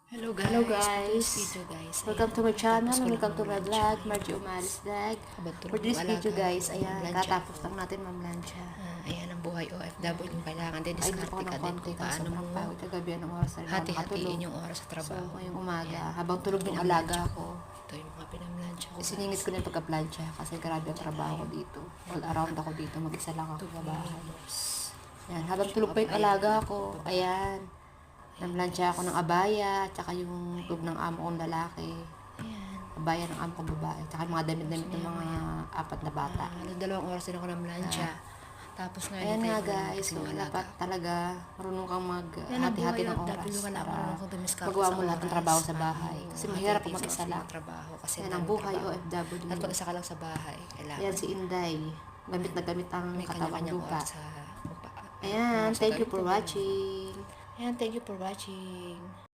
Hello Hello guys, guys, video guys. welcome to my channel, Tapos ko lang welcome to my mamlansya vlog, ngayon. Margie Umaris Vlog. Habang For tulog this yung video alaga guys, ko, ayan, mamlansya katapos ako. lang natin mamlansya. Ayan ang buhay OFW. Kailangan din Ay, hindi diskarte pa ako ka ng din konti kung kasi paano sobrang mo pagod kagabi ng oras na rin ako nakatulog. hati-hatiin yung oras sa So, trabaho. ngayong umaga, Ayan. habang tulog yung Pinamlansya alaga ko, Ito yung mga pinamlansya ko siningit ko na yung pagka-plancha kasi grabe ang trabaho ko dito. All around ako dito, mag-isa lang ako sa bahay. Ayan, habang tulog pa yung alaga ko, ayan, namlansya ako ng abaya, tsaka yung tube ng amo kong lalaki. Ayan. Abaya ng amo kong babae, tsaka yung mga damit-damit ng mga apat na bata. Dalawang oras din ako namlansya. Tapos nga, Ayan nga hintayin ko lang guys, kasi so yung alaga dapat ko. talaga marunong kang Yan ang mag-hati-hati buhay ng OFW. oras Kailangan para marunong kang dumiskarte magawa sa mo lahat ng oras. trabaho sa bahay. Paano Kasi mo mahirap hati-hatiin kung mag-isa sa oras lang. ng trabaho kasi Yan ang daming buhay trabaho. OFW. At pag isa ka lang sa bahay, kailangan Ayan si Inday, gamit na gamit ang may katawang kanya-kanyang lupa. oras sa Ayan, sa thank you ganito for din. watching. Ayan, thank you for watching.